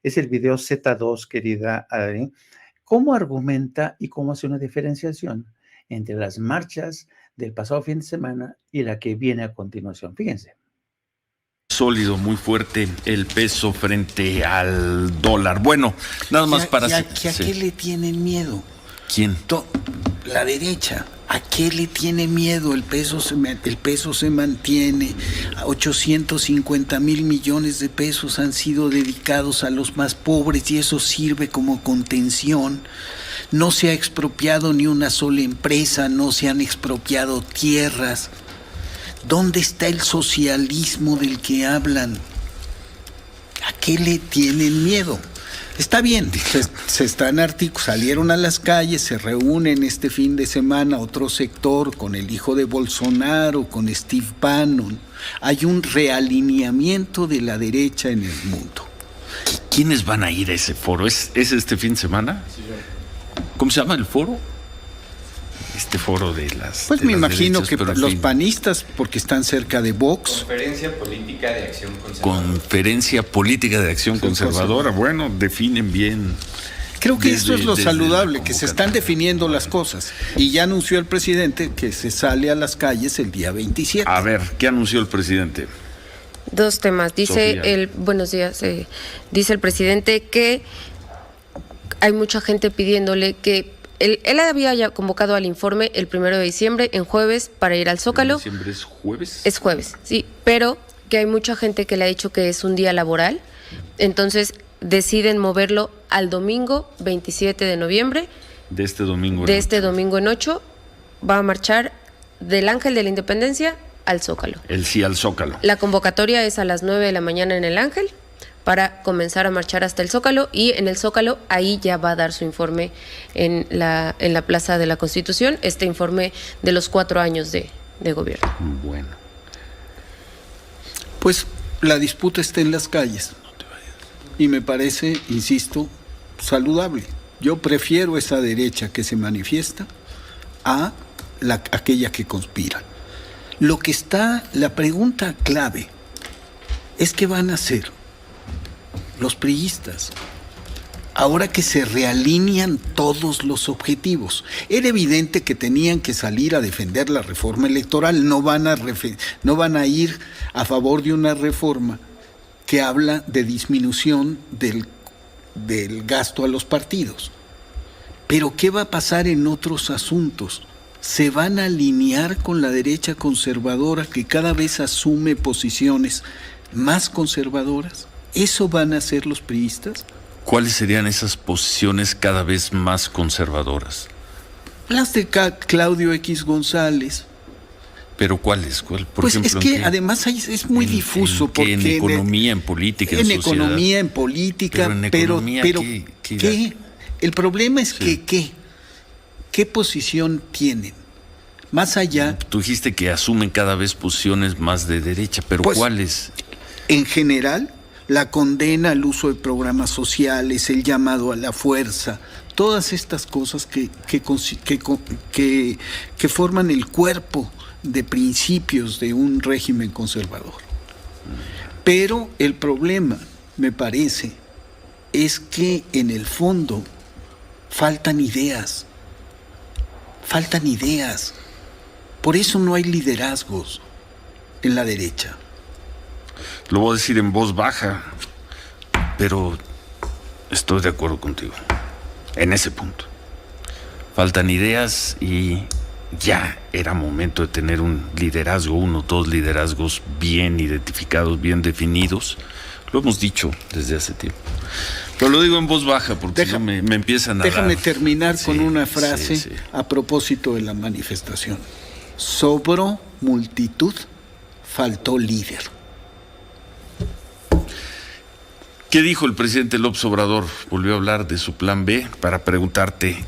Es el video Z2, querida Adri. ¿Cómo argumenta y cómo hace una diferenciación entre las marchas del pasado fin de semana y la que viene a continuación? Fíjense. Sólido, muy fuerte el peso frente al dólar. Bueno, nada más para... ¿A qué le tienen miedo? ¿Quién? La derecha. ¿A qué le tiene miedo? El peso se mantiene. 850,000 millones de pesos han sido dedicados a los más pobres y eso sirve como contención. No se ha expropiado ni una sola empresa, no se han expropiado tierras. ¿Dónde está el socialismo del que hablan? ¿A qué le tienen miedo? Está bien, salieron a las calles, se reúnen este fin de semana otro sector con el hijo de Bolsonaro, con Steve Bannon. Hay un realineamiento de la derecha en el mundo. ¿Quiénes van a ir a ese foro? ¿Es este fin de semana? ¿Cómo se llama el foro? Este foro de las... Pues me imagino que los panistas, porque están cerca de Vox. Conferencia Política de Acción Conservadora. Conferencia Política de Acción Conservadora. Bueno, definen bien. Creo que esto es lo saludable, que se están definiendo las cosas. Y ya anunció el presidente que se sale a las calles el día 27. A ver, ¿qué anunció el presidente? Dos temas. Buenos días. Dice el presidente que hay mucha gente pidiéndole que él había ya convocado al informe el 1 de diciembre, en jueves, para ir al Zócalo. ¿Diciembre es jueves? Es jueves, sí, pero que hay mucha gente que le ha dicho que es un día laboral, entonces deciden moverlo al domingo 27 de noviembre. De este domingo. Domingo en 8, va a marchar del Ángel de la Independencia al Zócalo. Al Zócalo. La convocatoria es a las 9 de la mañana en el Ángel, para comenzar a marchar hasta el Zócalo, y en el Zócalo ahí ya va a dar su informe en la Plaza de la Constitución, este informe de los 4 años de gobierno. Bueno. Pues la disputa está en las calles y me parece, insisto, saludable. Yo prefiero esa derecha que se manifiesta a aquella que conspira. La pregunta clave es qué van a hacer los priistas, ahora que se realinean todos los objetivos. Era evidente que tenían que salir a defender la reforma electoral, no van a ir a favor de una reforma que habla de disminución del gasto a los partidos. Pero ¿qué va a pasar en otros asuntos? ¿Se van a alinear con la derecha conservadora que cada vez asume posiciones más conservadoras? ¿Eso van a hacer los priistas? ¿Cuáles serían esas posiciones cada vez más conservadoras? Las de Claudio X González. ¿Pero cuáles? Por pues ejemplo, es que además es muy difuso. Porque en economía, en política, en sociedad. En economía, en política, pero ¿qué? El problema es que ¿qué posición tienen? Más allá... Tú dijiste que asumen cada vez posiciones más de derecha, pero pues, ¿cuáles? En general, la condena al uso de programas sociales, el llamado a la fuerza, todas estas cosas que forman el cuerpo de principios de un régimen conservador. Pero el problema, me parece, es que en el fondo faltan ideas. Por eso no hay liderazgos en la derecha. Lo voy a decir en voz baja, pero estoy de acuerdo contigo en ese punto. Faltan ideas y ya era momento de tener un liderazgo, dos liderazgos bien identificados, bien definidos. Lo hemos dicho desde hace tiempo. Pero lo digo en voz baja porque me empiezan a Déjame terminar con una frase a propósito de la manifestación. Sobró multitud, faltó líder. ¿Qué dijo el presidente López Obrador? Volvió a hablar de su plan B para preguntarte,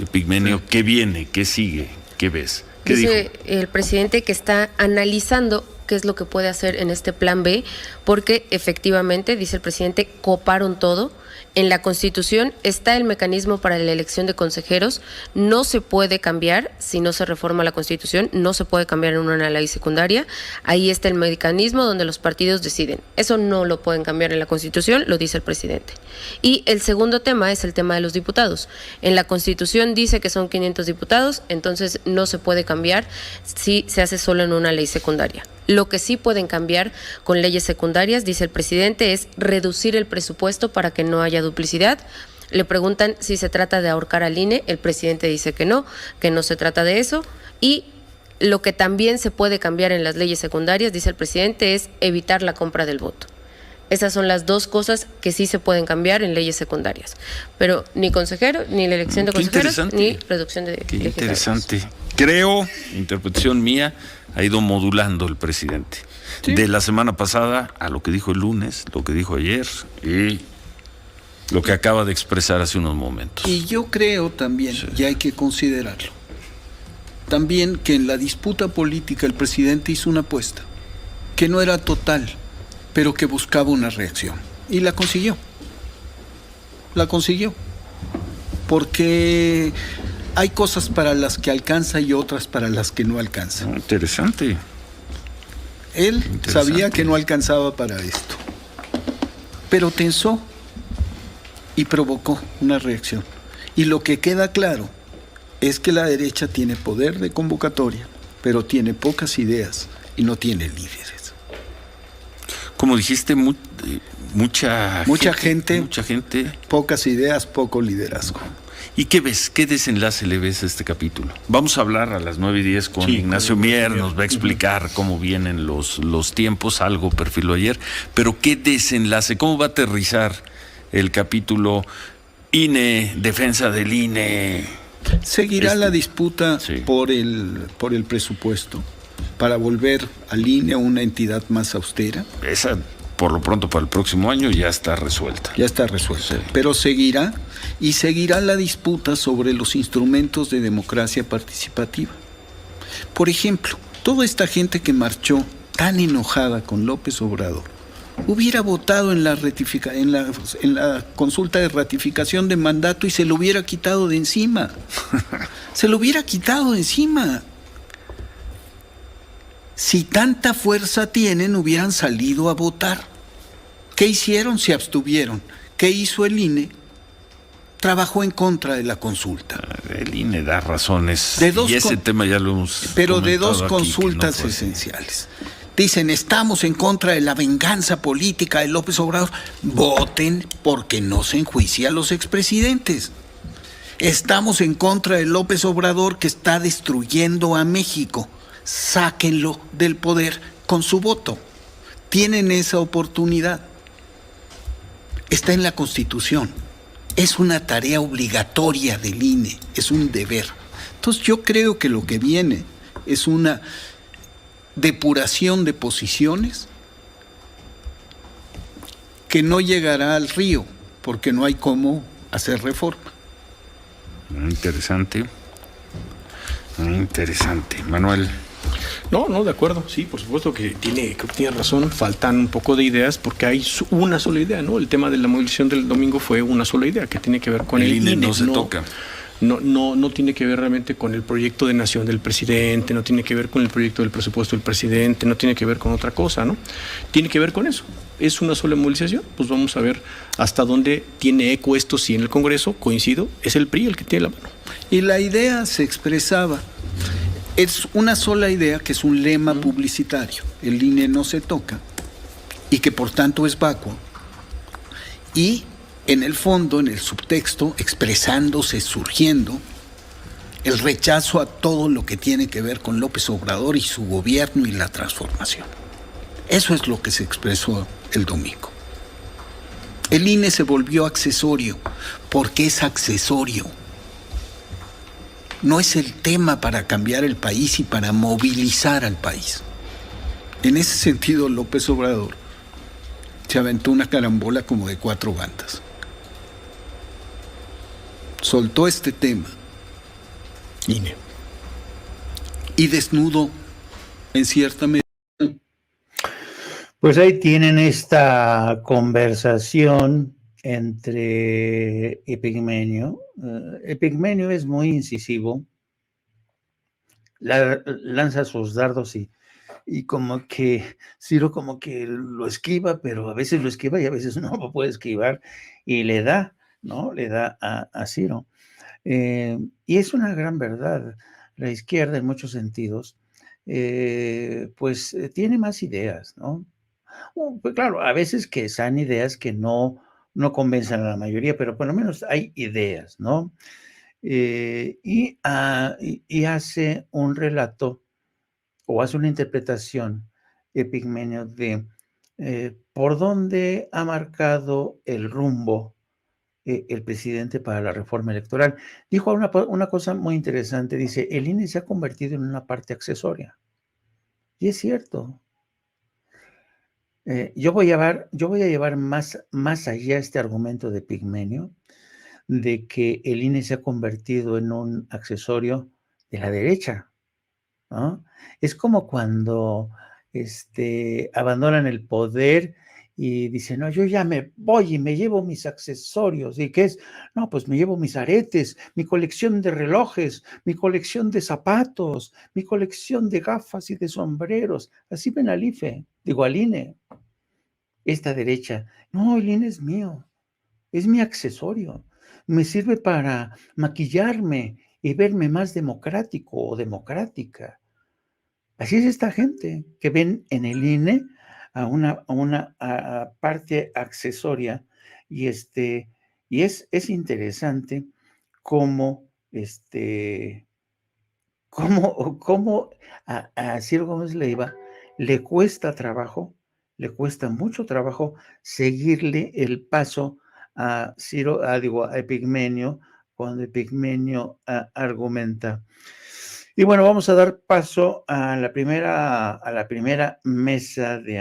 Epigmenio, ¿qué viene? ¿Qué sigue? ¿Qué ves? ¿Qué dice dijo? el presidente que está analizando qué es lo que puede hacer en este plan B, porque efectivamente, dice el presidente, coparon todo. En la Constitución está el mecanismo para la elección de consejeros, no se puede cambiar si no se reforma la Constitución, no se puede cambiar en una ley secundaria, ahí está el mecanismo donde los partidos deciden. Eso no lo pueden cambiar en la Constitución, lo dice el presidente. Y el segundo tema es el tema de los diputados. En la Constitución dice que son 500 diputados, entonces no se puede cambiar si se hace solo en una ley secundaria. Lo que sí pueden cambiar con leyes secundarias, dice el presidente, es reducir el presupuesto para que no haya duplicidad. Le preguntan si se trata de ahorcar al INE, el presidente dice que no se trata de eso. Y lo que también se puede cambiar en las leyes secundarias, dice el presidente, es evitar la compra del voto. Esas son las dos cosas que sí se pueden cambiar en leyes secundarias. Pero ni consejero, ni la elección de consejeros, ni reducción de Qué legisladores. interesante. Creo, interpretación mía, ha ido modulando el presidente. Sí. De la semana pasada a lo que dijo el lunes, lo que dijo ayer y lo que acaba de expresar hace unos momentos. Y yo creo también, y hay que considerarlo, también que en la disputa política el presidente hizo una apuesta que no era total, pero que buscaba una reacción. Y la consiguió. La consiguió. Porque hay cosas para las que alcanza y otras para las que no alcanza. Interesante. Él sabía que no alcanzaba para esto, pero tensó y provocó una reacción. Y lo que queda claro es que la derecha tiene poder de convocatoria, pero tiene pocas ideas y no tiene líderes. Como dijiste, mucha gente, pocas ideas, poco liderazgo. ¿Y qué ves? ¿Qué desenlace le ves a este capítulo? Vamos a hablar a las 9:10 con Ignacio Mier, nos va a explicar cómo vienen los tiempos, algo perfiló ayer, pero ¿qué desenlace? ¿Cómo va a aterrizar el capítulo INE, defensa del INE? Seguirá la disputa por el presupuesto para volver al INE a una entidad más austera. Esa, por lo pronto, para el próximo año ya está resuelta. Ya está resuelta, pero seguirá la disputa sobre los instrumentos de democracia participativa. Por ejemplo, toda esta gente que marchó tan enojada con López Obrador hubiera votado en la consulta de ratificación de mandato y se lo hubiera quitado de encima. Se lo hubiera quitado de encima. Si tanta fuerza tienen, hubieran salido a votar. ¿Qué hicieron? Se abstuvieron. ¿Qué hizo el INE? Trabajó en contra de la consulta. El INE da razones. Y ese tema ya lo hemos pero de dos consultas esenciales. Dicen, estamos en contra de la venganza política de López Obrador. Voten porque no se enjuicia a los expresidentes. Estamos en contra de López Obrador que está destruyendo a México. Sáquenlo del poder con su voto. Tienen esa oportunidad. Está en la Constitución. Es una tarea obligatoria del INE, es un deber. Entonces yo creo que lo que viene es una depuración de posiciones que no llegará al río, porque no hay cómo hacer reforma. Interesante. Manuel. No, de acuerdo, sí, por supuesto que creo que tiene razón, faltan un poco de ideas porque hay una sola idea, ¿no? El tema de la movilización del domingo fue una sola idea que tiene que ver con el INE. No se toca. No tiene que ver realmente con el proyecto de nación del presidente, no tiene que ver con el proyecto del presupuesto del presidente, no tiene que ver con otra cosa, ¿no? Tiene que ver con eso. Es una sola movilización, pues vamos a ver hasta dónde tiene eco esto, si en el Congreso, coincido, es el PRI el que tiene la mano. Y la idea se expresaba. Es una sola idea que es un lema publicitario. El INE no se toca y que por tanto es vacuo. Y en el fondo, en el subtexto, expresándose, surgiendo, el rechazo a todo lo que tiene que ver con López Obrador y su gobierno y la transformación. Eso es lo que se expresó el domingo. El INE se volvió accesorio porque es accesorio. No es el tema para cambiar el país y para movilizar al país. En ese sentido, López Obrador se aventó una carambola como de 4 bandas. Soltó este tema INE. Y desnudó, en cierta medida, Pues ahí tienen esta conversación entre Epigmenio. Epigmenio es muy incisivo, lanza sus dardos y como que Ciro como que lo esquiva, pero a veces lo esquiva y a veces no lo puede esquivar y le da, ¿no? Le da a Ciro. Y es una gran verdad. La izquierda en muchos sentidos, tiene más ideas, ¿no? Pues claro, a veces que sean ideas que no convencen a la mayoría, pero por lo menos hay ideas, ¿no? Y hace un relato o hace una interpretación, Epigmenio, de por dónde ha marcado el rumbo el presidente para la reforma electoral. Dijo una cosa muy interesante, dice, el INE se ha convertido en una parte accesoria. Y es cierto. Yo voy a llevar más allá este argumento de Pigmenio, de que el INE se ha convertido en un accesorio de la derecha, ¿no? Es como cuando abandonan el poder y dicen, no, yo ya me voy y me llevo mis accesorios. ¿Y qué es? No, pues me llevo mis aretes, mi colección de relojes, mi colección de zapatos, mi colección de gafas y de sombreros. Así ven al IFE, digo al INE. Esta derecha, no, el INE es mío, es mi accesorio, me sirve para maquillarme y verme más democrático o democrática. Así es esta gente que ven en el INE a una parte accesoria y es interesante cómo cómo a Ciro Gómez Leiva le cuesta trabajo, le cuesta mucho trabajo seguirle el paso a a Epigmenio, cuando Epigmenio argumenta. Y bueno, vamos a dar paso a la primera mesa de